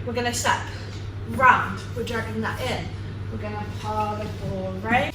we're gonna step round, we're dragging that in. We're gonna parallel right.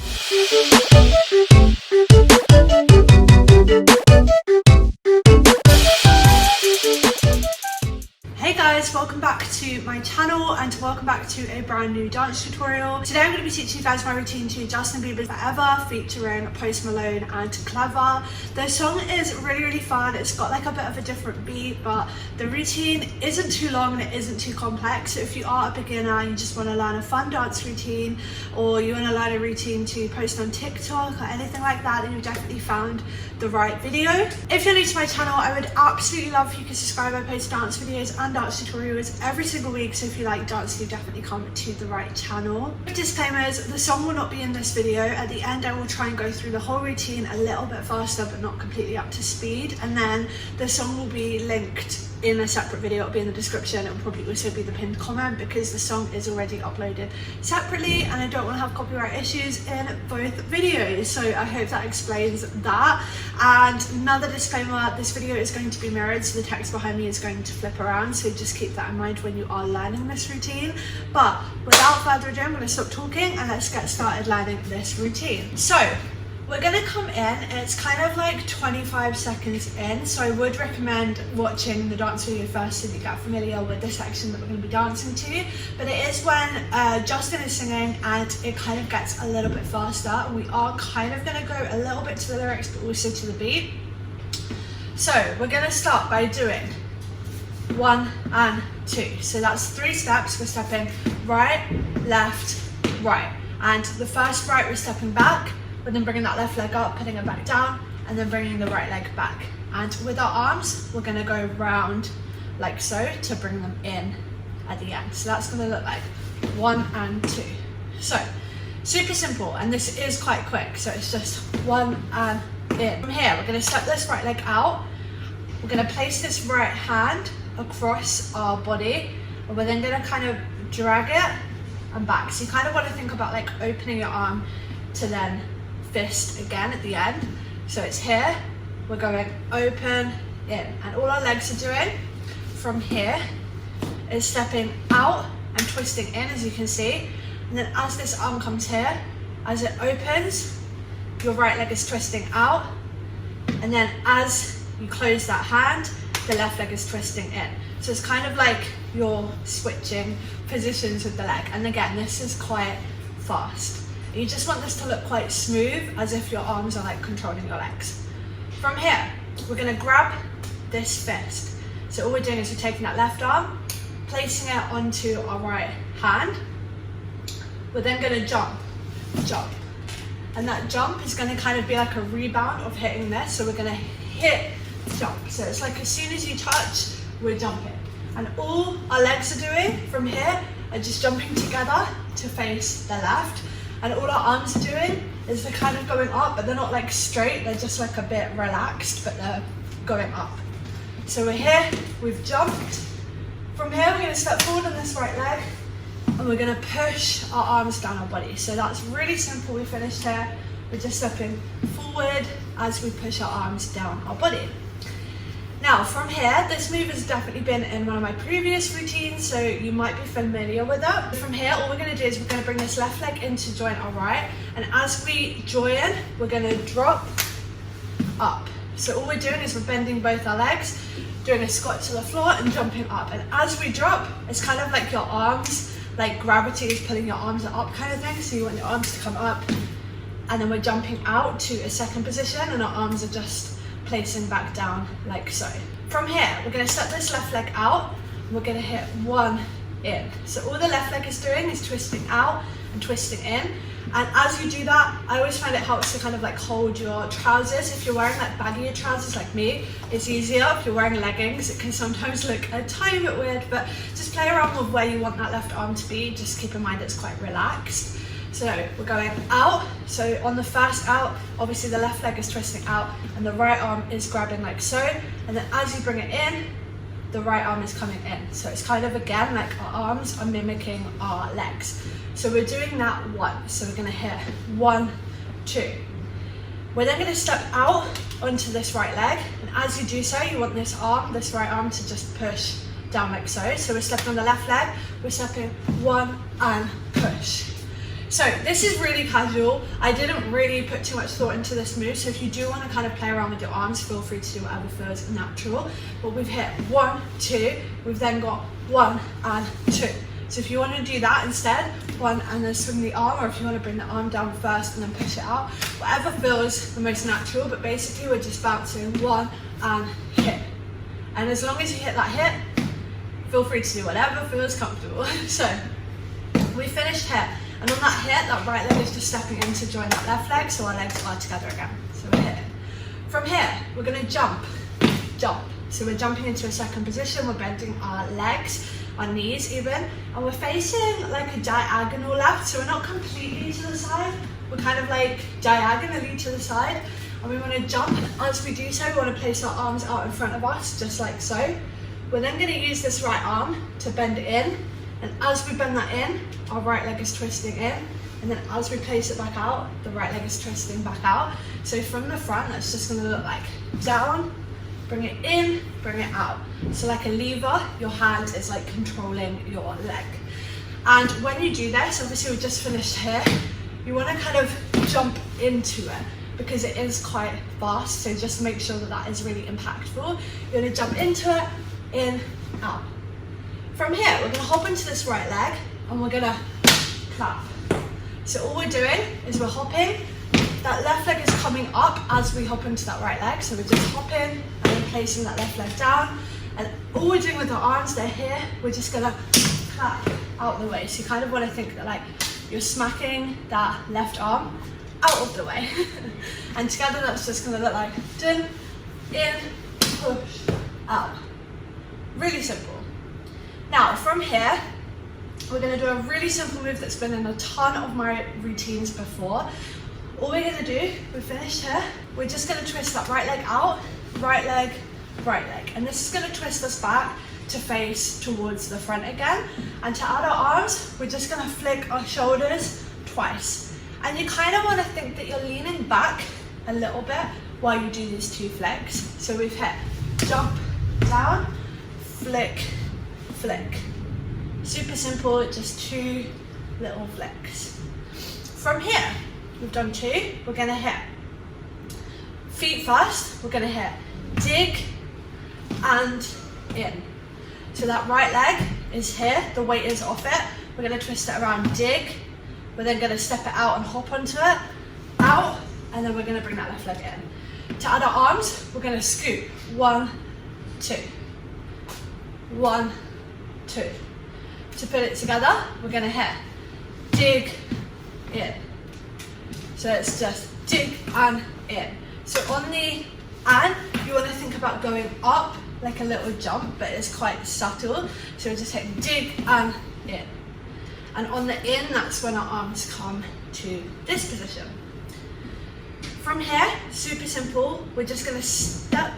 Hey guys, welcome back to my channel and welcome back to a brand new dance tutorial. Today I'm going to be teaching you guys my routine to Justin Bieber's Forever featuring Post Malone and Clever. The song is really fun. It's got like a bit of a different beat, but the routine isn't too long and it isn't too complex. So if you are a beginner and you just want to learn a fun dance routine, or you want to learn a routine to post on TikTok or anything like that, then you've definitely found the right video. If you're new to my channel, I would absolutely love if you could subscribe. I post dance videos and dance tutorials every single week, so if you like dance, you definitely come to the right channel. Disclaimers: the song will not be in this video. At the end I will try and go through the whole routine a little bit faster, but not completely up to speed, and then the song will be linked in a separate video. It'll be in the description. It will probably also be the pinned comment because the song is already uploaded separately and I don't want to have copyright issues in both videos, so I hope that explains that. And another disclaimer: this video is going to be mirrored, so the text behind me is going to flip around, so just keep that in mind when you are learning this routine. But without further ado, I'm going to stop talking and let's get started learning this routine. So we're going to come in, it's kind of like 25 seconds in, so I would recommend watching the dance video first so that you get familiar with the section that we're going to be dancing to. But it is when Justin is singing and it kind of gets a little bit faster. We are kind of going to go a little bit to the lyrics but also to the beat. So we're going to start by doing 1 and 2. So that's 3 steps. We're stepping right, left, right. And the first right, we're stepping back. We're then bringing that left leg up, putting it back down, and then bringing the right leg back. And with our arms, we're gonna go round like so to bring them in at the end. So that's gonna look like 1 and 2. So, super simple, and this is quite quick. So it's just 1 and in. From here, we're gonna step this right leg out. We're gonna place this right hand across our body, and we're then gonna kind of drag it and back. So you kind of wanna think about like opening your arm to then fist again at the end. So it's here, we're going open, in, and all our legs are doing from here is stepping out and twisting in, as you can see. And then as this arm comes here, as it opens, your right leg is twisting out, and then as you close that hand, the left leg is twisting in. So it's kind of like you're switching positions with the leg. And again, this is quite fast. You just want this to look quite smooth, as if your arms are like controlling your legs. From here, we're gonna grab this fist. So all we're doing is we're taking that left arm, placing it onto our right hand. We're then gonna jump. And that jump is gonna kind of be like a rebound of hitting this. So we're gonna hit, jump. So it's like as soon as you touch, we're jumping. And all our legs are doing from here are just jumping together to face the left. And all our arms are doing is they're kind of going up, but they're not like straight, they're just like a bit relaxed, but they're going up. So we're here, we've jumped. From here, we're gonna step forward on this right leg, and we're gonna push our arms down our body. So that's really simple. We finished here. We're just stepping forward as we push our arms down our body. Now from here, this move has definitely been in one of my previous routines, so you might be familiar with it. From here, all we're going to do is we're going to bring this left leg in to join our right, and as we join, we're going to drop up. So all we're doing is we're bending both our legs, doing a squat to the floor and jumping up. And as we drop, it's kind of like your arms, like gravity is pulling your arms up kind of thing. So you want your arms to come up, and then we're jumping out to a second position, and our arms are just placing back down like so. From here, we're going to step this left leg out, and we're going to hit 1 in. So all the left leg is doing is twisting out and twisting in. And as you do that, I always find it helps to kind of like hold your trousers. If you're wearing like baggier trousers like me, it's easier. If you're wearing leggings, it can sometimes look a tiny bit weird, but just play around with where you want that left arm to be. Just keep in mind it's quite relaxed. So we're going out. So on the first out, obviously the left leg is twisting out and the right arm is grabbing like so. And then as you bring it in, the right arm is coming in. So it's kind of again like our arms are mimicking our legs. So we're doing that once. So we're gonna hit 1, 2. We're then gonna step out onto this right leg. And as you do so, you want this right arm to just push down like so. So we're stepping on the left leg, we're stepping 1 and push. So this is really casual. I didn't really put too much thought into this move, so if you do want to kind of play around with your arms, feel free to do whatever feels natural. But we've hit 1, 2, we've then got 1 and 2. So if you want to do that instead, 1 and then swing the arm, or if you want to bring the arm down first and then push it out, whatever feels the most natural, but basically we're just bouncing 1 and hit. And as long as you hit that hit, feel free to do whatever feels comfortable. So we finished here, and on that hit, that right leg is just stepping in to join that left leg, so our legs are together again. So we're hitting. From here, we're going to jump. So we're jumping into a second position, we're bending our legs, our knees even, and we're facing like a diagonal left, so we're not completely to the side, we're kind of like diagonally to the side, and we want to jump. As we do so, we want to place our arms out in front of us, just like so. We're then going to use this right arm to bend it in, and as we bend that in, our right leg is twisting in, and then as we place it back out, the right leg is twisting back out. So from the front, that's just going to look like down, bring it in, bring it out. So like a lever, your hand is like controlling your leg. And when you do this, obviously we just finished here, you want to kind of jump into it because it is quite fast, so just make sure that that is really impactful. You're going to jump into it, in, out. From here, we're going to hop into this right leg and we're going to clap. So all we're doing is we're hopping, that left leg is coming up as we hop into that right leg, so we're just hopping and then placing that left leg down, and all we're doing with our arms, they're here, we're just going to clap out the way. So you kind of want to think that like you're smacking that left arm out of the way. And together that's just going to look like dun, in, push, out. Really simple. Now from here, we're going to do a really simple move that's been in a ton of my routines before. All we're going to do, we're finished here, we're just going to twist that right leg out, right leg, right leg. And this is going to twist us back to face towards the front again. And to add our arms, we're just going to flick our shoulders twice. And you kind of want to think that you're leaning back a little bit while you do these 2 flicks. So we've hit jump, down, flick, flick. Super simple, just 2 little flicks. From here, we've done 2, we're going to hit feet first, we're going to hit dig and in. So that right leg is here, the weight is off it, we're going to twist it around, dig, we're then going to step it out and hop onto it, out, and then we're going to bring that left leg in. To add our arms, we're going to scoop, 1, 2, 1, 2. To put it together, we're going to hit dig, in. So it's just dig and in. So on the and, you want to think about going up like a little jump, but it's quite subtle. So we're just hitting dig and in. And on the in, that's when our arms come to this position. From here, super simple, we're just going to step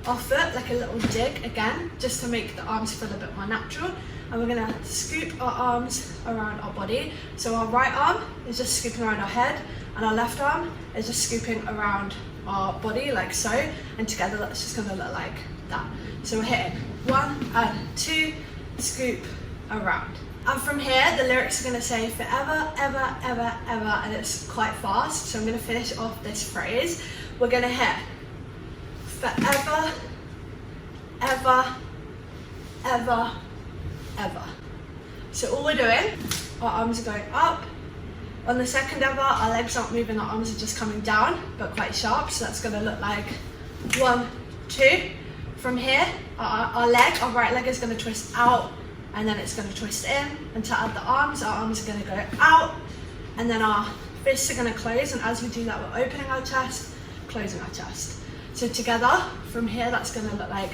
our foot like a little dig again, just to make the arms feel a bit more natural. And we're going to scoop our arms around our body. So our right arm is just scooping around our head, and our left arm is just scooping around our body like so, and together that's just going to look like that. So we're hitting 1 and 2, scoop around. And from here, the lyrics are going to say forever, ever, ever, ever, and it's quite fast, so I'm going to finish off this phrase. We're going to hit forever, ever, ever, ever. So all we're doing, our arms are going up. On the second ever, our legs aren't moving, our arms are just coming down, but quite sharp, so that's going to look like 1, 2. From here, our right leg is going to twist out, and then it's going to twist in. And to add the arms, our arms are going to go out, and then our fists are going to close, and as we do that, we're opening our chest, closing our chest. So together, from here, that's going to look like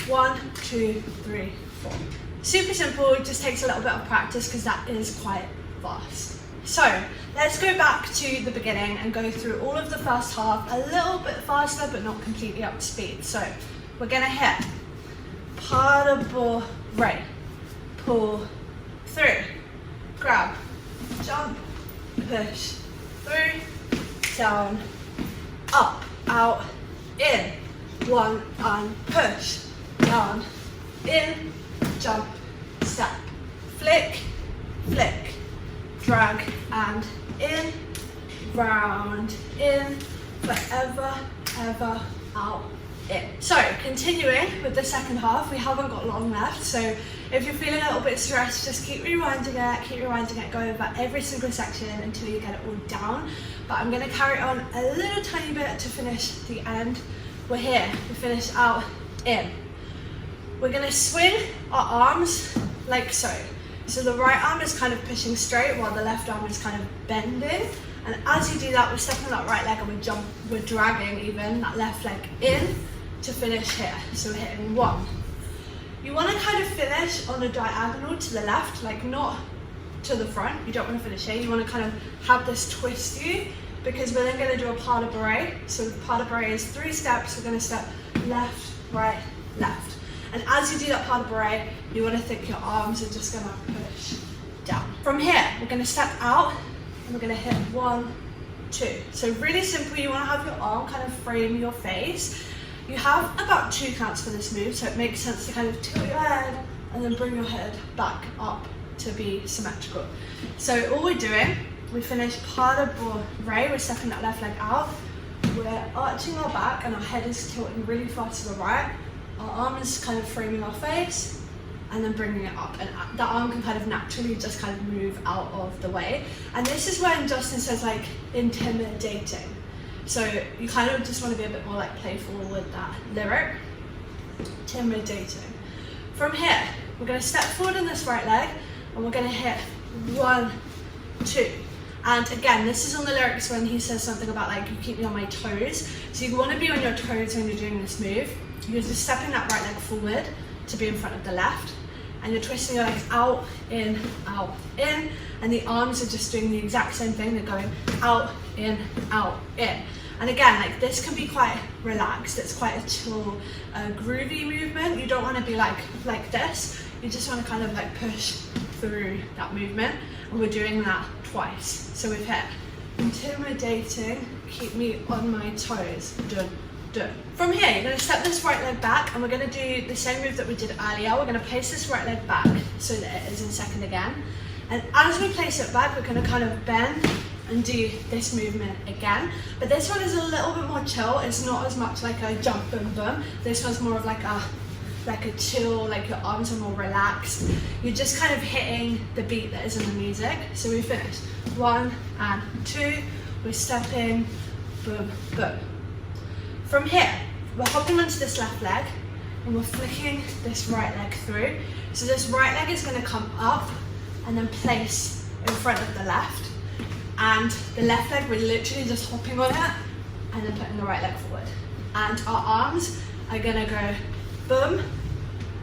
1, 2, 3, 4. Super simple, it just takes a little bit of practice because that is quite fast. So let's go back to the beginning and go through all of the first half a little bit faster, but not completely up to speed. So we're going to hit paddle, right, pull, through, grab, jump, push, through, down, up, out, in, 1 and push, down, in, jump, step, flick, flick, drag, and in, round, in, forever, ever, out, in. So continuing with the second half, we haven't got long left, so if you're feeling a little bit stressed, just keep rewinding it, go over every single section until you get it all down. But I'm going to carry on a little tiny bit to finish the end. We're here, we finish out, in. We're going to swing our arms like so. So the right arm is kind of pushing straight while the left arm is kind of bending. And as you do that, we're stepping that right leg and we're dragging even that left leg in to finish here. So we're hitting 1. You want to kind of finish on a diagonal to the left, like not to the front. You don't want to finish here. You want to kind of have this twist you, because we're then going to do a pas de bourrée. So the pas de bourrée is 3 steps. We're going to step left, right, left. And as you do that pas de bourrée, you want to think your arms are just going to push down. From here, we're going to step out and we're going to hit 1, 2. So really simple. You want to have your arm kind of frame your face. You have about 2 counts for this move, so it makes sense to kind of tilt your head and then bring your head back up to be symmetrical. So all we're doing, we finish pas de bourrée, we're stepping that left leg out, we're arching our back and our head is tilting really far to the right, our arm is kind of framing our face and then bringing it up, and the arm can kind of naturally just kind of move out of the way. And this is when Justin says like intimidating. So you kind of just want to be a bit more like playful with that lyric, intimidating. From here, we're going to step forward on this right leg and we're going to hit 1, 2. And again, this is on the lyrics when he says something about like, you keep me on my toes. So you want to be on your toes when you're doing this move. You're just stepping that right leg forward to be in front of the left. And you're twisting your legs out, in, and the arms are just doing the exact same thing. They're going out, in, in. And again, like this can be quite relaxed. It's quite a chill, groovy movement. You don't want to be like this. You just want to kind of like push through that movement. And we're doing that twice. So we've hit intimidating, keep me on my toes, dun, dun. From here, you're going to step this right leg back and we're going to do the same move that we did earlier. We're going to place this right leg back so that it is in second again. And as we place it back, we're going to kind of bend and do this movement again. But this one is a little bit more chill. It's not as much like a jump boom boom. This one's more of like a chill, like your arms are more relaxed. You're just kind of hitting the beat that is in the music. So we finished 1 and 2. We're stepping, boom, boom. From here, we're hopping onto this left leg and we're flicking this right leg through. So this right leg is going to come up and then place in front of the left. And the left leg, we're literally just hopping on it and then putting the right leg forward. And our arms are going to go boom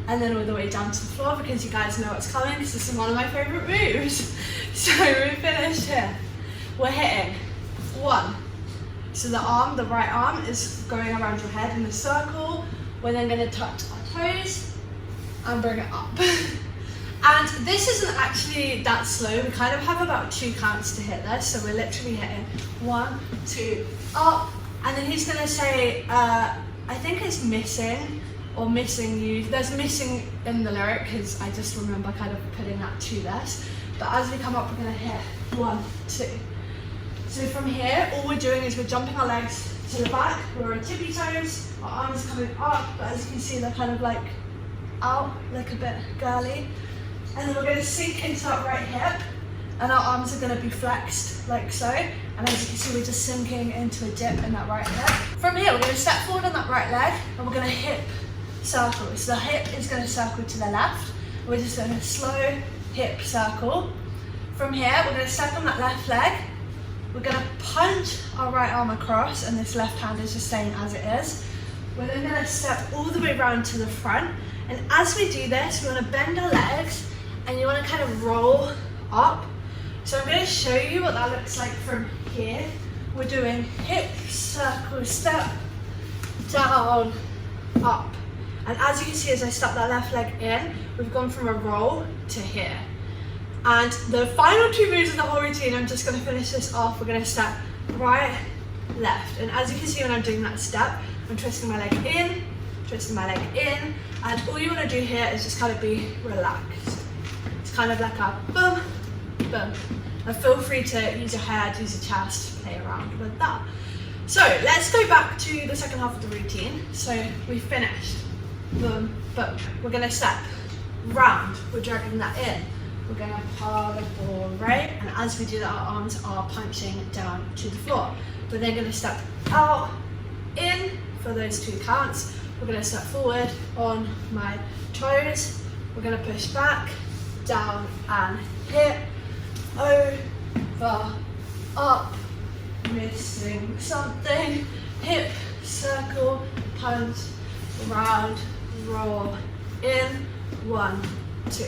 and then all the way down to the floor, because you guys know what's coming, because this is one of my favourite moves. So we finished here. We're hitting 1. So the right arm is going around your head in a circle. We're then going to touch our toes and bring it up. And this isn't actually that slow. We kind of have about 2 counts to hit this. So we're literally hitting 1, 2, up. And then he's going to say, I think it's missing or missing you. There's missing in the lyric because I just remember kind of putting that to this. But as we come up, we're going to hit 1, 2. So from here, all we're doing is we're jumping our legs to the back. We're on tippy toes. Our arms coming up. But as you can see, they're kind of like out, like a bit girly. And then we're going to sink into that right hip, and our arms are going to be flexed like so. And as you can see, we're just sinking into a dip in that right hip. From here, we're going to step forward on that right leg, and we're going to hip circle. So the hip is going to circle to the left. We're just doing a slow hip circle. From here, we're going to step on that left leg. We're going to punch our right arm across, and this left hand is just staying as it is. We're then going to step all the way around to the front. And as we do this, we want to bend our legs, and you want to kind of roll up. So I'm going to show you what that looks like from here. We're doing hip, circle, step, down, up. And as you can see, as I step that left leg in, we've gone from a roll to here. And the final 2 moves of the whole routine, I'm just going to finish this off. We're going to step right, left. And as you can see when I'm doing that step, I'm twisting my leg in, twisting my leg in, and all you want to do here is just kind of be relaxed. It's kind of like a boom, boom. And feel free to use your head, use your chest, play around with that. So let's go back to the second half of the routine. So we finished, boom, boom. We're gonna step round, we're dragging that in. We're gonna pull the ball right, and as we do that, our arms are punching down to the floor. We're then gonna step out, in for those 2 counts. We're gonna step forward on my toes. We're gonna push back, down and hit, over, up, missing something, hip, circle, punch, round, roll, in, 1, 2.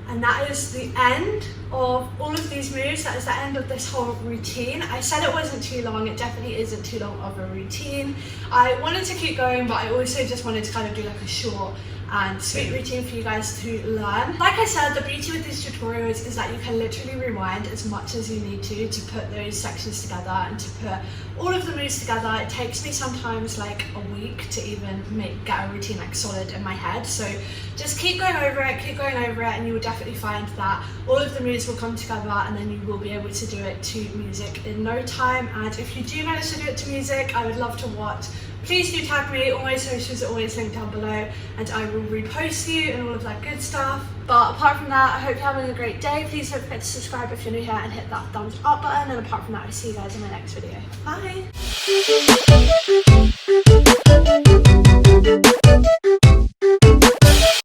And that is the end of all of these moves. That is the end of this whole routine. I said it wasn't too long. It definitely isn't too long of a routine. I wanted to keep going, but I also just wanted to kind of do like a short and sweet routine for you guys to learn. Like I said, the beauty with these tutorials is that you can literally rewind as much as you need to put those sections together and to put all of the moves together. It takes me sometimes like a week to even get a routine like solid in my head. So just keep going over it, and you will definitely find that all of the moves will come together, and then you will be able to do it to music in no time. And if you do manage to do it to music, I would love to watch. Please do tag me. All my socials are always linked down below, and I will repost you and all of that good stuff. But apart from that, I hope you're having a great day. Please don't forget to subscribe if you're new here and hit that thumbs up button. And apart from that, I'll see you guys in my next video. Bye.